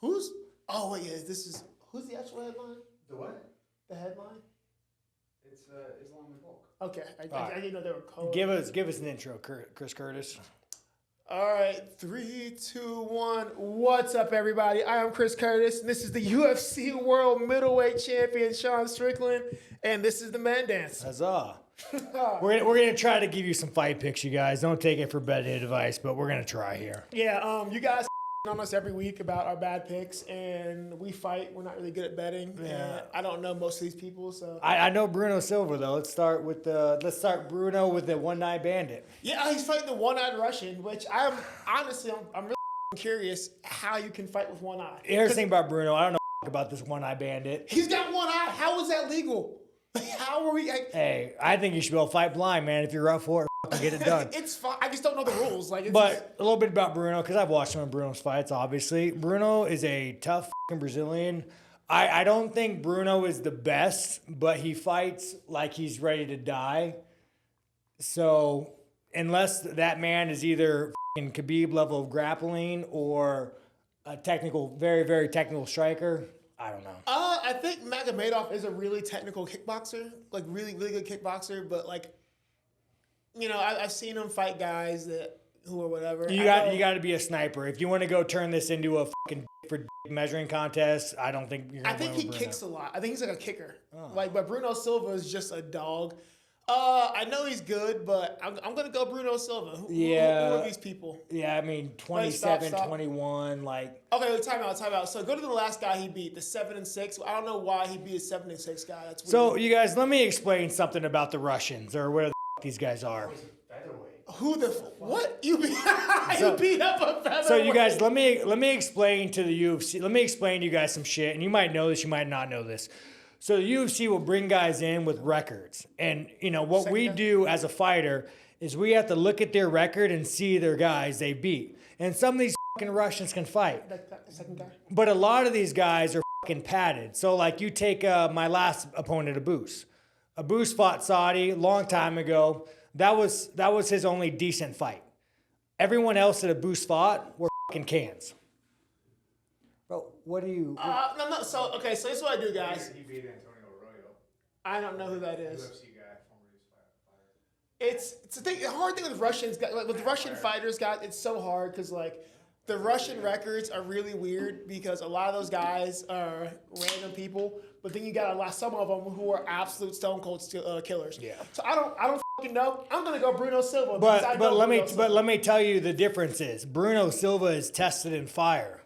Who's? Oh wait, yeah. Who's the actual headline? The what? The headline. It's Islam and Volk. Okay, I didn't know they were called. Give us an intro, Chris Curtis. All right, 3, 2, 1. What's up, everybody? I am Chris Curtis, and this is the UFC World Middleweight Champion, Sean Strickland, and this is the Man Dance. Huzzah. We're gonna try to give you some fight picks, you guys. Don't take it for betting advice, but we're gonna try here. Yeah, you guys on us every week about our bad picks, and we fight. We're not really good at betting. Yeah. I don't know most of these people, so I know Bruno Silva though. Let's start Bruno with the one-eye bandit. yeah, he's fighting the one-eyed Russian, which I'm really curious how you can fight with one eye. Here's the thing about Bruno. I don't know about this one-eye bandit. He's got one eye. How is that legal? How are we? Hey, I think you should be able to fight blind, man. If you're up for it, get it done. It's fine. I just don't know the rules. A little bit about Bruno, because I've watched some of Bruno's fights, obviously. Bruno is a tough Brazilian. I don't think Bruno is the best, but he fights like he's ready to die. So unless that man is either Khabib level of grappling or a technical, very, very technical striker, I don't know. I think Madomedov is a really technical kickboxer, like really, really good kickboxer. But I've seen him fight guys who are whatever. You got to be a sniper if you want to go turn this into a for measuring contest. I don't think you're gonna I think win he with kicks a lot. I think he's like a kicker. Oh. But Bruno Silva is just a dog. I know he's good, but I'm gonna go Bruno Silva. Who are these people? Yeah, I mean 27, 21, like. Okay, time out. So go to the last guy he beat, the 7-6. I don't know why he beat a 7-6 guy. That's weird. So you guys, let me explain something about the Russians or where the these guys are. Who the what? You beat you beat up a featherweight. So you guys, let me explain to the UFC. Let me explain to you guys some shit, and you might know this, you might not know this. So the UFC will bring guys in with records. And, what we do as a fighter is we have to look at their record and see their guys they beat. And some of these fucking Russians can fight. That second guy. But a lot of these guys are fucking padded. So, like, you take my last opponent, Abus. Abus fought Saudi a long time ago. That was his only decent fight. Everyone else that Abus fought were fucking cans. Bro, what do you... No. So this is what I do, guys. He beat Antonio Arroyo. I don't know who that is. UFC guy, former UFC fighter. It's the thing. The hard thing with Russians, with Russian fighters, guys, it's so hard because the Russian records are really weird because a lot of those guys are random people, but then you got some of them who are absolute stone cold killers. Yeah. So I don't fucking know. I'm gonna go Bruno Silva. But let me tell you the difference is Bruno Silva is tested in fire.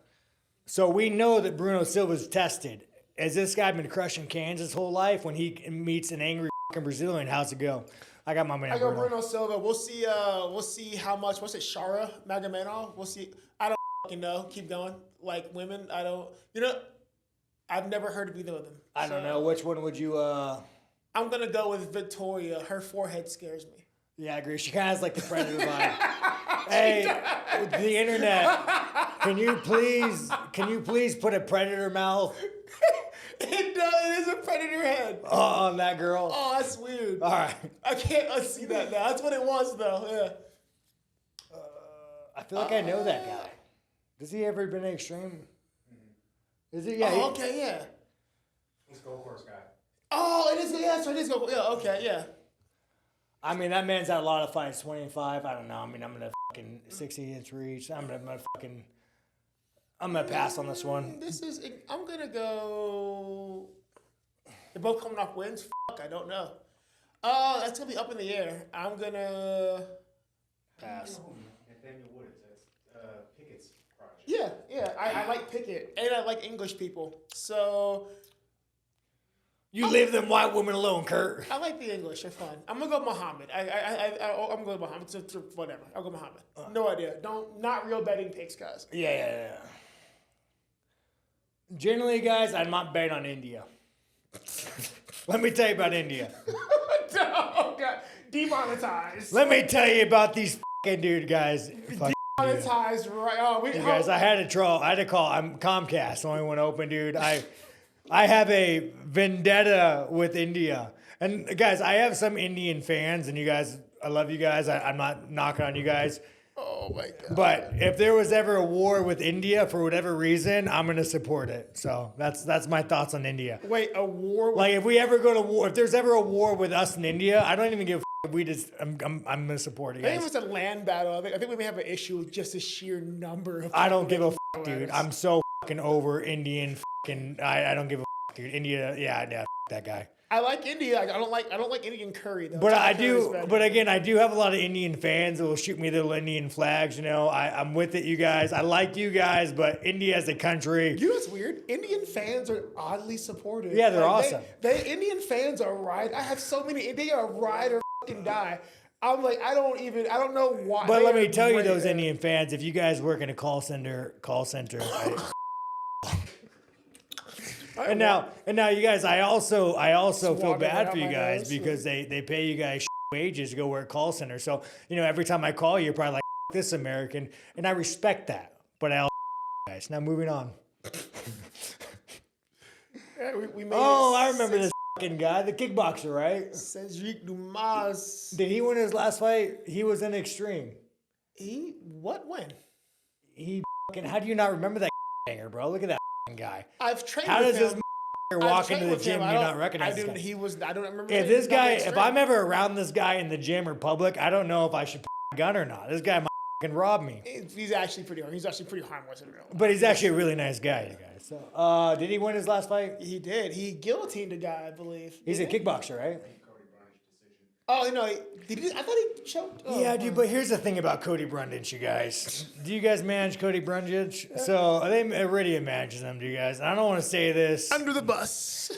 So we know that Bruno Silva is tested. Has this guy been crushing cans his whole life? When he meets an angry Brazilian, how's it go? I got my man. I go Bruno Silva. We'll see how much. What's it? Shara Madomedov. We'll see. I don't fucking know. Keep going. Like women, I don't. I've never heard of either of them. I don't know. Which one would you? I'm gonna go with Victoria. Her forehead scares me. Yeah, I agree. She kind of has like the predator vibe. Hey, the internet. Can you please put a predator mouth? It does. It is a predator head. On that girl. Oh, that's weird. All right. I can't unsee that now. That's what it was, though. Yeah. I feel like I know that guy. Does he ever been extreme? Mm-hmm. Is it? Yeah. Oh, okay, yeah. He's a Gold Course guy. Oh, it is. Yeah, so it is. Yeah, okay, yeah. I mean, that man's had a lot of fights, 25. I don't know. I mean, I'm gonna fucking 60-inch reach. I'm gonna pass on this one. I'm gonna go. They're both coming off wins. I don't know. That's gonna be up in the air. I'm gonna pass. Nathaniel Woods. That's Pickett's project. Yeah. I like Pickett, and I like English people. So. You leave them white women alone, Kurt. I like the English. They're fun. I'm gonna go Muhammad. I'm going Muhammad. Whatever. I'll go Muhammad. No idea. Not real betting picks, guys. Yeah. Generally, guys, I'm not betting on India. Let me tell you about India. Oh, God. Demonetized. Let me tell you about these fucking dude guys. Demonetized, right? Oh, guys, I had to call. I'm Comcast, the only one open, dude. I have a vendetta with India. And guys, I have some Indian fans, and you guys, I love you guys. I'm not knocking on you guys. Oh my god. But if there was ever a war with India for whatever reason, I'm gonna support it. So that's my thoughts on India. Wait, a war? Like if we ever go to war, if there's ever a war with us in India, I don't even give a f- if we just I'm gonna support it, I think guys. if it's a land battle, I think we may have an issue with just the sheer number of. I don't give a people f- that dude. us. I'm so fucking over Indian fucking. I don't give a f- dude. India, yeah, f- that guy. I like India. I don't like Indian curry though. But I Thai curry is do. better. But again, I do have a lot of Indian fans that will shoot me little Indian flags. You know, I'm with it, you guys. I like you guys, but India as a country. You know what's weird? Indian fans are oddly supportive. Yeah, they're awesome. They Indian fans are ride. I have so many. They are ride or fucking die. I'm like, I don't know why. But They let me are tell you, great. those Indian fans, if you guys work in a call center, and now, you guys, I also feel Swab it bad out for you my guys nose. because they pay you guys wages to go work call center. So every time I call you, you're probably like this American, and I respect that. But I'll guys. Now moving on. Yeah, we made Oh, it I remember this fucking guy, the kickboxer, right? Cedric Dumas. Did he win his last fight? He was in Extreme. When? He fucking. How do you not remember that hanger, bro? Look at that fucking guy. I've trained How with does him. this I've walk trained into the with gym him. and I you don't- not recognize I this didn't. guy? He was. I don't remember. If him. this He's not guy, that if I'm extreme. ever around this guy in the gym or public, I don't know if I should put a gun or not. This guy might fucking rob me. He's actually pretty. He's actually pretty harmless in real life. But he's actually a really nice guy, you guys. So, did he win his last fight? He did. He guillotined a guy, I believe. He's a Didn't he? kickboxer, right? Oh no! Did he? I thought he choked. Oh, Yeah, dude. But here's the thing about Cody Brundage, you guys. Do you guys manage Cody Brundage? So Iridium manages him, do you guys? And I don't want to say this. under the bus.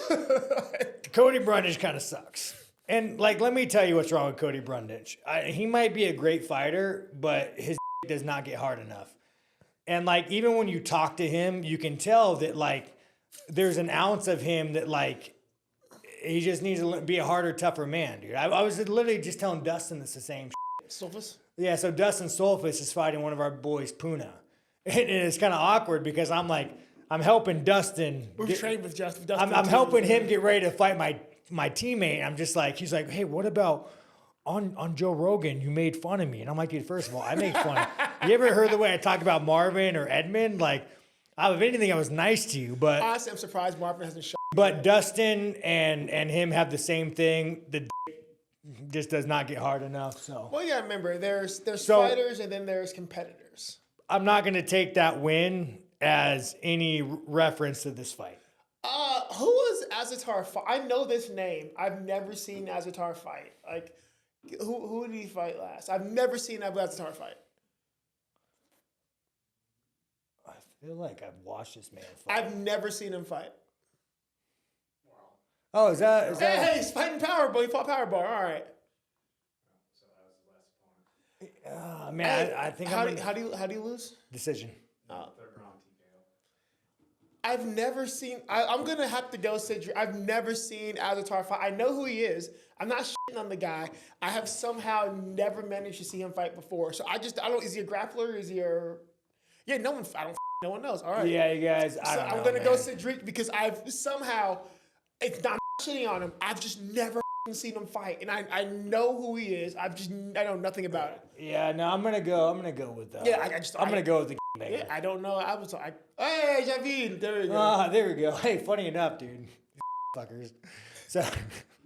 Cody Brundage kind of sucks. And let me tell you what's wrong with Cody Brundage. He might be a great fighter, but his does not get hard enough. And even when you talk to him, you can tell that there's an ounce of him that he just needs to be a harder, tougher man, dude. I was literally just telling Dustin this the same. Sophus. Yeah, so Dustin Solfus is fighting one of our boys, Puna. And it's kind of awkward because I'm helping Dustin. We've trained with Dustin. I'm helping him get ready to fight my teammate. I'm just he's like, hey, what about on Joe Rogan? You made fun of me. And I'm like, dude, first of all, I make fun. You ever heard the way I talk about Marvin or Edmund? If anything, I was nice to you, but Honestly, I'm surprised Marvin hasn't shot. but Dustin and him have the same thing. The just does not get hard enough. So Well, yeah, remember, there's So- fighters and then there's competitors. I'm not going to take that win as any reference to this fight. Who was Azaitar fight? I know this name. I've never seen Azaitar fight. Who did he fight last? I've never seen Azaitar fight. I feel like I've watched this man fight. I've never seen him fight. Oh, is that? Hey, he's fighting Powerball. He fought Powerball. All right. So that was his last opponent. Man, Hey, I think how do you lose? decision. Third round TKO. I've never seen. I'm gonna have to go Cedric. I've never seen Azaitar fight. I know who he is. I'm not shitting on the guy. I have somehow never managed to see him fight before. So I don't. Is he a grappler? Is he a? Yeah, no one. No one knows. All right. Yeah, you guys. I So don't know, I'm gonna man. go Cedric because I've somehow. It's not shitting on him. I've just never seen him fight, and I know who he is. I know nothing about it. Yeah, no, I'm gonna go with that. Yeah, I'm gonna go with the nigga. Yeah, I don't know. I was like, hey, Javid, there you go. There we go. Hey, funny enough, dude. Fuckers. So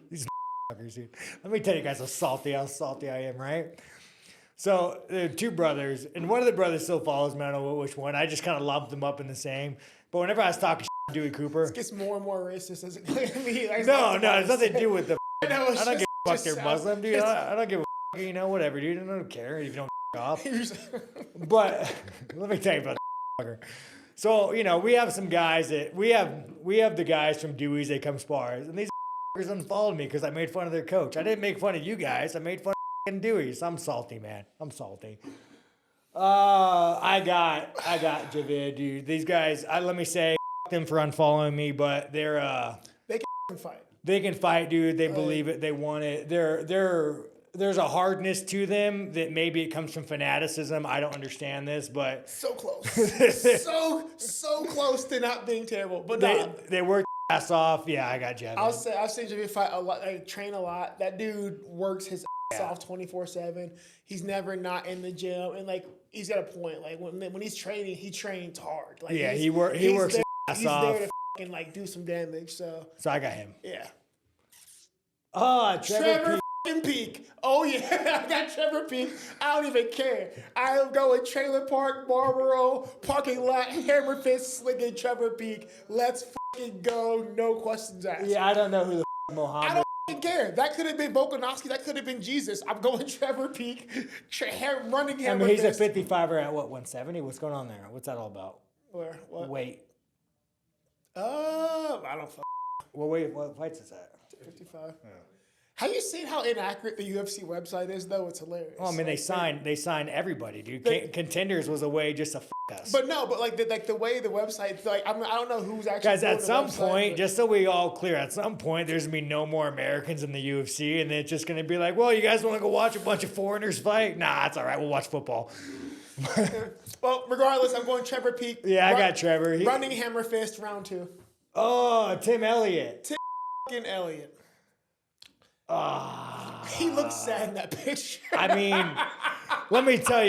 these fuckers, dude. Let me tell you guys how salty I am, right? So there are two brothers, and one of the brothers still follows me. I don't know which one. I just kind of lumped them up in the same. But whenever I was talking to Dewey Cooper, Gets more and more racist as it me. no, it's nothing to do with the. I know, it's I don't just- give a fuck just they're sounds- Muslim, dude. it's- I don't give a fuck, whatever, dude. I don't care if you don't off. You're just- But let me tell you about the fucker. So, we have some guys that we have the guys from Dewey's that come spars, and these fuckers unfollowed me because I made fun of their coach. I didn't make fun of you guys. I made fun of fucking Dewey's. I'm salty, man. I'm salty. I got Javid, dude. These guys, let me say, them for unfollowing me, but they're they can fight. they can fight, dude. They believe it. They want it. There's a hardness to them that maybe it comes from fanaticism. I don't understand this, but So close. so close to not being terrible. But they work their ass off. Yeah, I got Javid. I've seen Javid fight a lot, train a lot. That dude works his off 24/7. He's never not in the gym, and like he's got a point. Like when he's training, he trains hard. Like he works his ass he's off. there to fucking like do some damage. So I got him. yeah. Trevor Peak. Oh yeah, I got Trevor Peak. I don't even care. I'm going trailer park, Marlboro, parking lot, Hammerfist, slinging Trevor Peak. Let's fucking go. No questions asked. Yeah, I don't know who the Mohamed. I don't fucking care. That could have been Volkanovski. That could have been Jesus. I'm going Trevor Peak, running Hammerfist. I mean, he's a 55er at what, 170? What's going on there? What's that all about? Where? What? Weight. I don't fuck. Well, wait, what fights is that? 55. Yeah. Have you seen how inaccurate the UFC website is, though? It's hilarious. Oh, I mean, they signed everybody, dude. Contenders was a way just to us. But no, but like the way the website's like, I don't know who's actually. Guys, at some website, point, just so we all clear, at some point, there's gonna be no more Americans in the UFC, and it's just gonna be like, well, you guys want to go watch a bunch of foreigners fight? Nah, it's all right. We'll watch football. Well, regardless, I'm going Trevor Peak. Yeah, I got Trevor. Running Hammerfist, round 2. Oh, Tim Elliott. Fucking Elliot. He looks sad in that picture. I mean, let me tell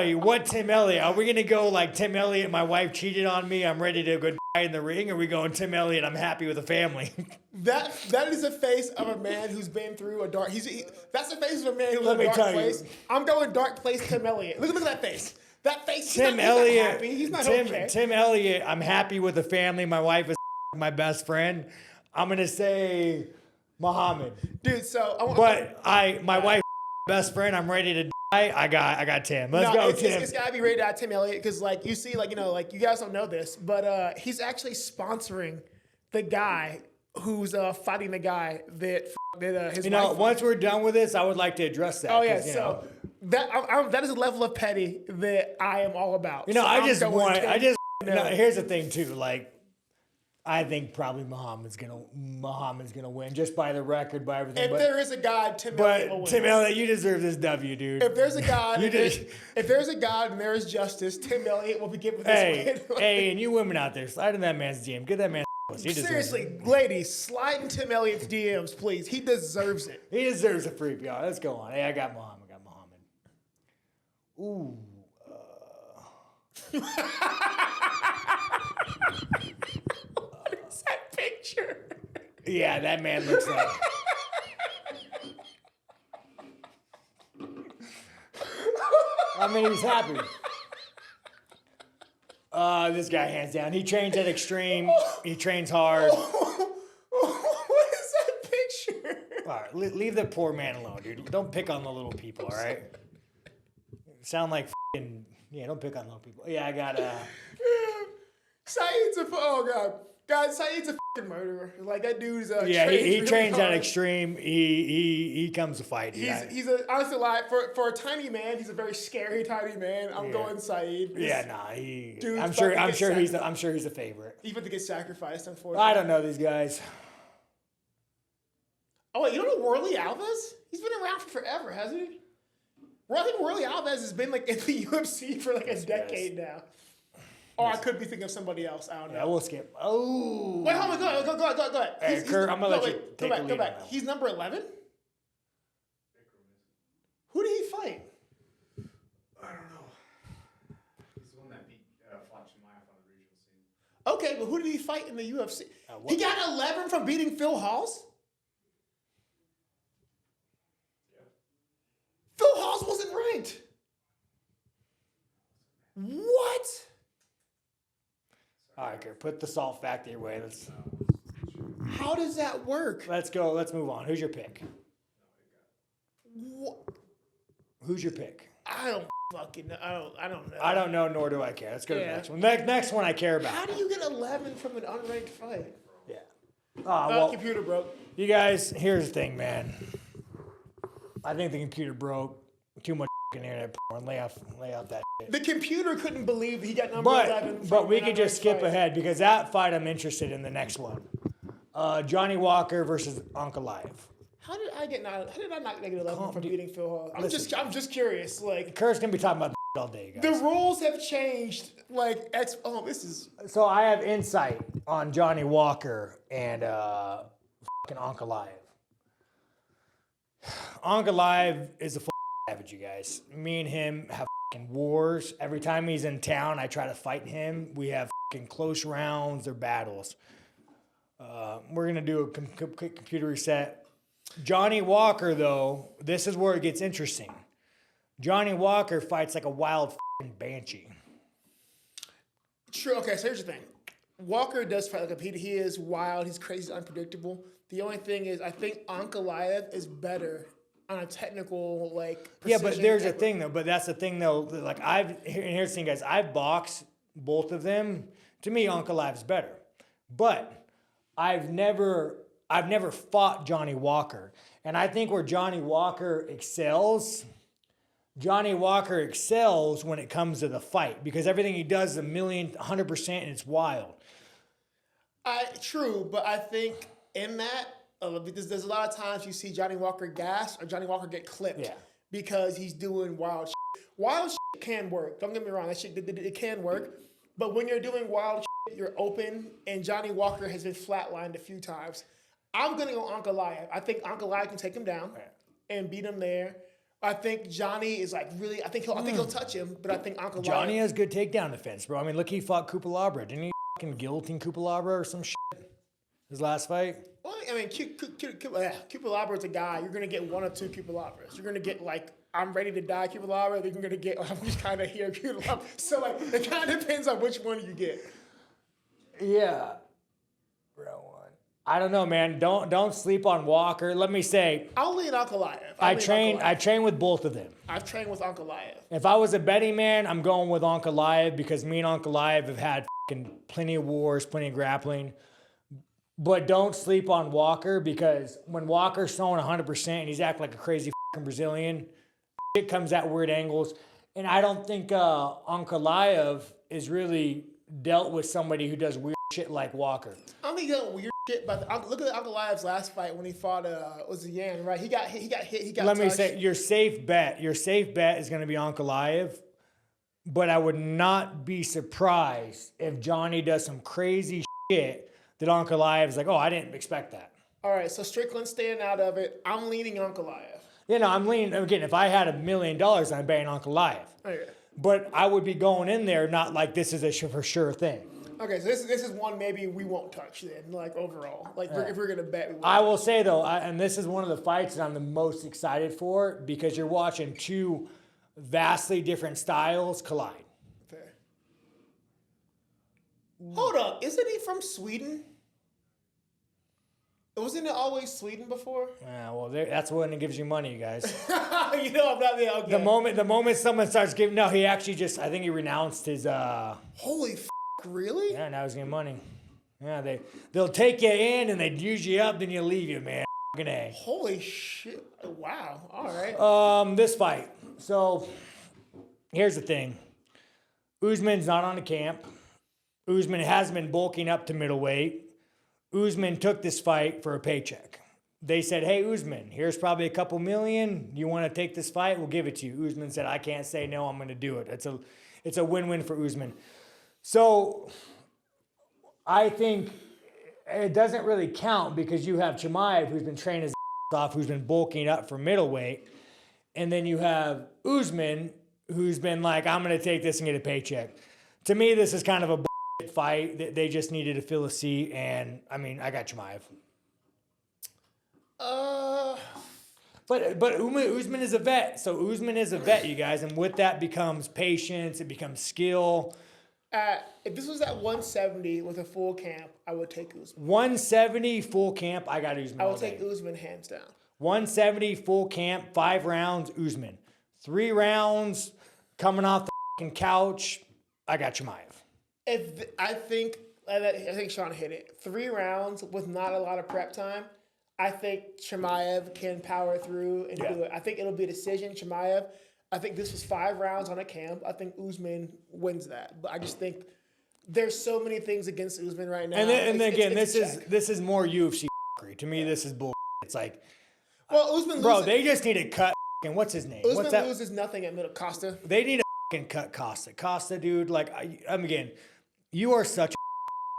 you, what Tim Elliott? Are we going to go like Tim Elliott, my wife cheated on me, I'm ready to go die in the ring? Or are we going Tim Elliott, I'm happy with a family? That is the face of a man who's been through a dark... that's the face of a man who lives in a dark place. I'm going dark place Tim Elliott. Look at that face. That face, Tim Elliott. He's not happy. He's not okay. Tim Elliott, I'm happy with a family. My wife is my best friend. I'm going to say... Muhammad, dude. So, my wife, best friend. I'm ready to die. I got Tim. Let's go, Tim. It's gotta be rated at Tim Elliott because, like, you see, like, you know, like you guys don't know this, but he's actually sponsoring the guy who's fighting the guy that his. You know, wife once we're done with this, I would like to address that. Oh yeah, so that is a level of petty that I am all about. You know, So here's the thing too, like. I think probably Muhammad's gonna win just by the record, by everything. If there is a God, Tim Elliott will win. Tim Elliott, you deserve this W, dude. If there's a God, if there's a God and there is justice, Tim Elliott will be given this win. Hey, and you women out there, slide in that man's DM. Get that man. Seriously, ladies, slide in Tim Elliott's DMs, please. He deserves it. He deserves a free PR. Let's go on. Hey, I got Muhammad. Ooh. That picture. Yeah, that man looks like. I mean, he's happy. This guy, hands down. He trains at extreme. He trains hard. What is that picture? All right, leave the poor man alone, dude. Don't pick on the little people, all right? Sound like don't pick on little people. Yeah, I got Saeed's Saeed's a fucking murderer. Like, that dude's he trains at extreme. He comes to fight. He's honestly, like, for a tiny man, he's a very scary tiny man. I'm going Saeed. I'm sure he's the favorite. Even to get sacrificed, unfortunately. I don't know these guys. Oh wait, you don't know Worley Alves? He's been around for forever, hasn't he? I think Worley Alves has been like in the UFC for like a decade now. Or I could be thinking of somebody else. I don't know. Yeah, we'll skip. Oh. Wait, hold on. Go ahead. Hey, Kurt, I'm going to let you take the lead. Go back. He's number 11? Who did he fight? I don't know. He's the one that beat Khamzat Chimaev on the regional scene. Okay, but who did he fight in the UFC? He got 11 from beating Phil Hawes? Yeah. Phil Hawes wasn't ranked. What? All right, Kurt, put the salt factory away. How does that work? Let's go. Let's move on. Who's your pick? What? Who's your pick? I don't fucking know. I don't know. I don't know, nor do I care. Let's go to the next one. Next one I care about. How do you get 11 from an unranked fight? Yeah. Well, computer broke. You guys, here's the thing, man. I think the computer broke. Too much internet porn. Lay off that shit. The computer couldn't believe he got number 11. But we could just skip ahead because that fight I'm interested in the next one. Johnny Walker versus Ankalaev. How did I not get 11 from beating Phil Hawes? I'm just curious. Like, Kurt's gonna be talking about all day, guys. The rules have changed. Like, this is. So I have insight on Johnny Walker and fucking Ankalaev. Ankalaev is a savage, you guys. Me and him have wars. Every time he's in town, I try to fight him. We have close rounds or battles. We're going to do a quick computer reset. Johnny Walker, though, this is where it gets interesting. Johnny Walker fights like a wild banshee. True. Okay, so here's the thing. Walker does fight like he is wild. He's crazy, unpredictable. The only thing is, I think Ankalaev is better on a technical, like, yeah, but there's a thing, though. But that's the thing, though. Like, here's the thing, guys. I've boxed both of them. To me, Ankalaev's better. But I've never fought Johnny Walker. And I think where Johnny Walker excels when it comes to the fight. Because everything he does is 100%, and it's wild. True, but I think in that, because there's a lot of times you see Johnny Walker gas or Johnny Walker get clipped because he's doing wild shit. Wild shit can work. Don't get me wrong. That shit, it can work. But when you're doing wild shit, you're open, and Johnny Walker has been flatlined a few times. I'm going to go Ankalaev. I think Ankalaev can take him down and beat him there. I think Johnny is like really, I think he'll touch him, but I think Ankalaev. Johnny has good takedown defense, bro. I mean, look, he fought Kupalabra. Didn't he fucking guillotine Kupalabra or some shit? His last fight? Well, I mean, Kupalabra is a guy. You're going to get one or two Kupalabras. You're going to get, like, I'm ready to die Kupalabra. Then you're going to get, I'm just kind of here Kupalabra. So, like, it kind of depends on which one you get. Yeah. Bro, I don't know, man. Don't sleep on Walker. Let me say, I'll lean Ankalaev. I train with both of them. I've trained with Ankalaev. If I was a betting man, I'm going with Ankalaev because me and Ankalaev have had plenty of wars, plenty of grappling. But don't sleep on Walker because when Walker's throwing 100% and he's acting like a crazy Brazilian, shit comes at weird angles. And I don't think Ankalaev is really dealt with somebody who does weird shit like Walker. I don't think he does weird shit, but look at Ankalaev's last fight when he fought was Yan, right? He got hit, he got Let touched. me say, your safe bet is going to be Ankalaev. But I would not be surprised if Johnny does some crazy shit that Ankalaev is like, oh, I didn't expect that. All right, so Strickland staying out of it. I'm leaning Ankalaev. You know, I'm leaning, again, if I had $1 million, I'm betting Ankalaev. Okay. But I would be going in there not like this is a for sure thing. Okay, so this is one maybe we won't touch then, like overall. Like if we're going to bet, we won't. I will say, though, and this is one of the fights that I'm the most excited for because you're watching two vastly different styles collide. Fair. Hold up, isn't he from Sweden? Wasn't it always Sweden before? Yeah, well, that's when it gives you money, you guys. You know, I'm not there. Okay. The moment someone starts giving, no, he actually just, I think he renounced his. Holy really? Yeah, now he's getting money. Yeah, they'll take you in and they'd use you up, then you leave you, man. Holy shit! Wow. All right. This fight. So, here's the thing. Usman's not on the camp. Usman hasn't been bulking up to middleweight. Usman took this fight for a paycheck. They said, hey, Usman, here's probably a couple million. You want to take this fight? We'll give it to you. Usman said, I can't say no. I'm going to do it. It's a win-win for Usman. So I think it doesn't really count because you have Chimaev, who's been training his off, who's been bulking up for middleweight. And then you have Usman, who's been like, I'm going to take this and get a paycheck. To me, this is kind of a fight. They just needed to fill a seat, and I mean, I got Chimaev. But Usman is a vet, so Usman is a vet, you guys, and with that becomes patience, it becomes skill. If this was at 170 with a full camp, I would take Usman. 170 full camp, I got Usman. I would take Usman hands down. 170 full camp, 5 rounds, Usman. 3 rounds, coming off the couch, I got Chimaev. I think Sean hit it. 3 rounds with not a lot of prep time. I think Chimaev can power through and do it. I think it'll be a decision. Chimaev. I think this was 5 rounds on a camp. I think Usman wins that. But I just think there's so many things against Usman right now. And then again, this is more UFC. To me, this is bull. It's like, well, Usman. Bro, they just need to cut. And what's his name? Usman loses nothing at middle. Costa. They need to cut Costa. Costa, dude. Like, again. You are such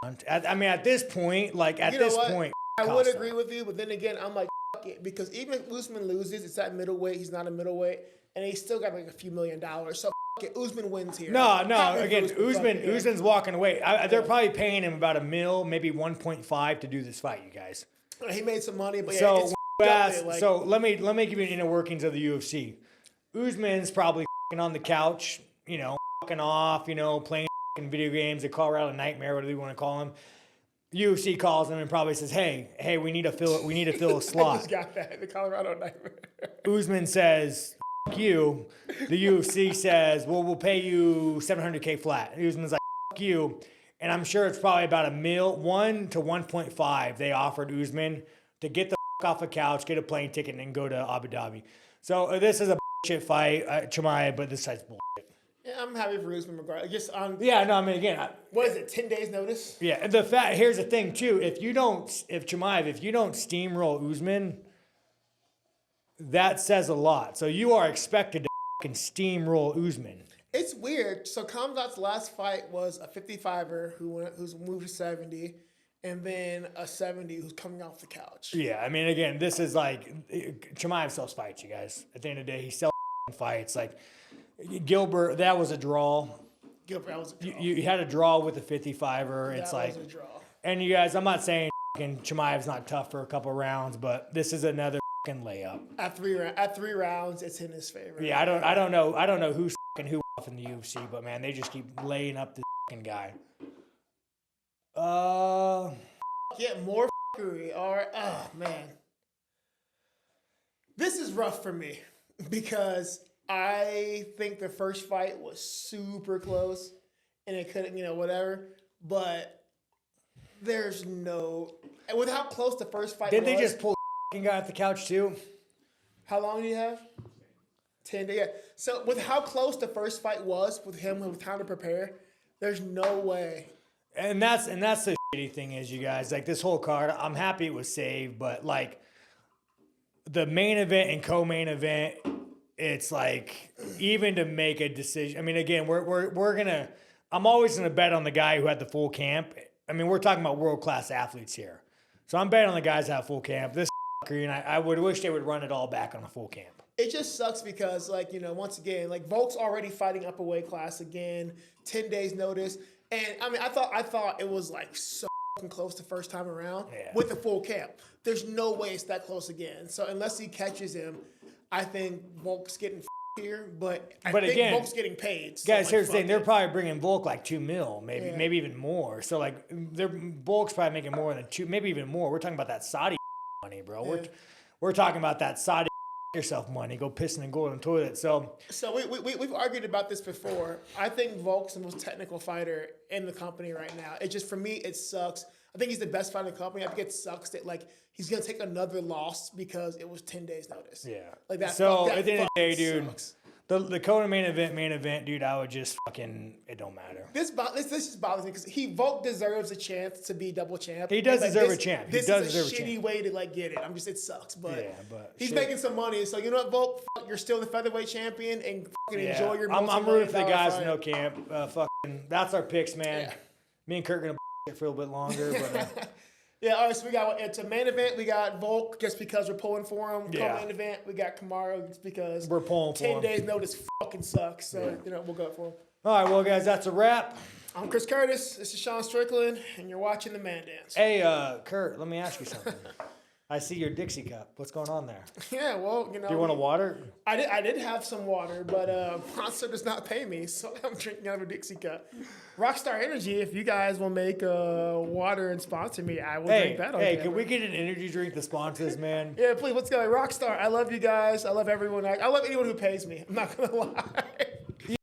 a I mean, at this point, I would agree with you, but then again, I'm like, fuck it, because even if Usman loses, it's at middleweight. He's not a middleweight, and he still got like a few $1 million. So fuck it, Usman wins here. No. Happy for Again, Usman's walking away. They're Yeah. probably paying him about $1 million, maybe 1.5 to do this fight, you guys. He made some money, but So, it's gutted, like, so let me give you the inner workings of the UFC. Usman's probably on the couch, fucking off, playing video games, the Colorado Nightmare, whatever you want to call him. UFC calls him and probably says, "Hey, we need to fill a I slot." just got that. The Colorado Nightmare. Usman says, "F you." The UFC says, "Well, we'll pay you $700K flat." Usman's like, "F you," and I'm sure it's probably about $1 to 1.5 they offered Usman to get the off the couch, get a plane ticket, and go to Abu Dhabi. So this is a bullshit fight, Chimaev, but this fight's bullshit. Yeah, I'm happy for Usman regardless. Just on Yeah, no, I mean again. what is it? 10 days notice. Yeah, and here's the thing too. If you don't steamroll Usman, that says a lot. So you are expected to fucking steamroll Usman. It's weird. So Khamzat's last fight was a 55er who's moved to 70, and then a 70 who's coming off the couch. Yeah, I mean again, this is like Chimaev sells fights, you guys. At the end of the day, he sells fights. Like Gilbert, that was a draw. Gilbert was a draw. You had a draw with a 55er. It's that like, was a draw. and you guys, I'm not saying Chimaev's not tough for a couple rounds, but this is another layup. At three rounds, it's in his favor. Yeah, I don't know who's who off in the UFC, but man, they just keep laying up this guy. Yeah, more fuckery. All right. Oh man, this is rough for me because I think the first fight was super close, and it couldn't, whatever. But there's no, and with how close the first fight Didn't was. they just pull the guy off the couch too? How long do you have? 10 days. Yeah. So with how close the first fight was with him with time to prepare, there's no way. And that's the shitty thing is, you guys, like this whole card, I'm happy it was saved, but like the main event and co-main event, it's like even to make a decision. I mean, again, I'm always gonna bet on the guy who had the full camp. I mean, we're talking about world-class athletes here. So I'm betting on the guys that have full camp. This and I would wish they would run it all back on a full camp. It just sucks because, once again, Volk's already fighting up a weight class again, 10 days notice. And, I mean, I thought it was, so fucking close the first time around with the full camp. There's no way it's that close again. So, unless he catches him, I think Volk's getting here. But I think again, Volk's getting paid. So guys, here's the thing. They're it. probably bringing Volk like $2 million, maybe even more. So, Volk's probably making more than $2, maybe even more. We're talking about that Saudi money, bro. Yeah. We're talking about that Saudi yourself money. Go pissing and go in the toilet. So we've argued about this before. I think Volk's the most technical fighter in the company right now. It just, for me, it sucks. I think he's the best fighter in the company. I think it sucks that he's gonna take another loss because it was 10 days notice. yeah. Like that. So that at the end of the day, dude, sucks. the Conan main event, dude, I would just fucking, it don't matter. This just bothers me because Volk deserves a chance to be double champ. He does deserve a this, champ. He This does is deserve a a shitty champ. way to get it. It sucks, but Yeah, but he's shit. making some money. So you know what, Volk, you're still the featherweight champion and fucking enjoy your. I'm rooting for the guys in no no camp. Fucking, that's our picks, man. Yeah. Me and Kurt gonna it for a little bit longer, but. Yeah, all right, so we got, it's a main event, we got Volk just because we're pulling for him. Yeah. Co-main event, we got Kamaru just because We're pulling for 10 him. days notice fucking sucks. So, we'll go for him. All right, well, guys, that's a wrap. I'm Chris Curtis, this is Sean Strickland, and you're watching The Man Dance. Hey, Kurt, let me ask you something. I see your Dixie cup. What's going on there? Yeah, well, Do you want a water? I did have some water, but Monster does not pay me, so I'm drinking out of a Dixie cup. Rockstar Energy, if you guys will make water and sponsor me, I will drink that. Hey, can we get an energy drink to sponsor us, man? Yeah, please, let's go. Rockstar, I love you guys. I love everyone. I love anyone who pays me. I'm not going to lie.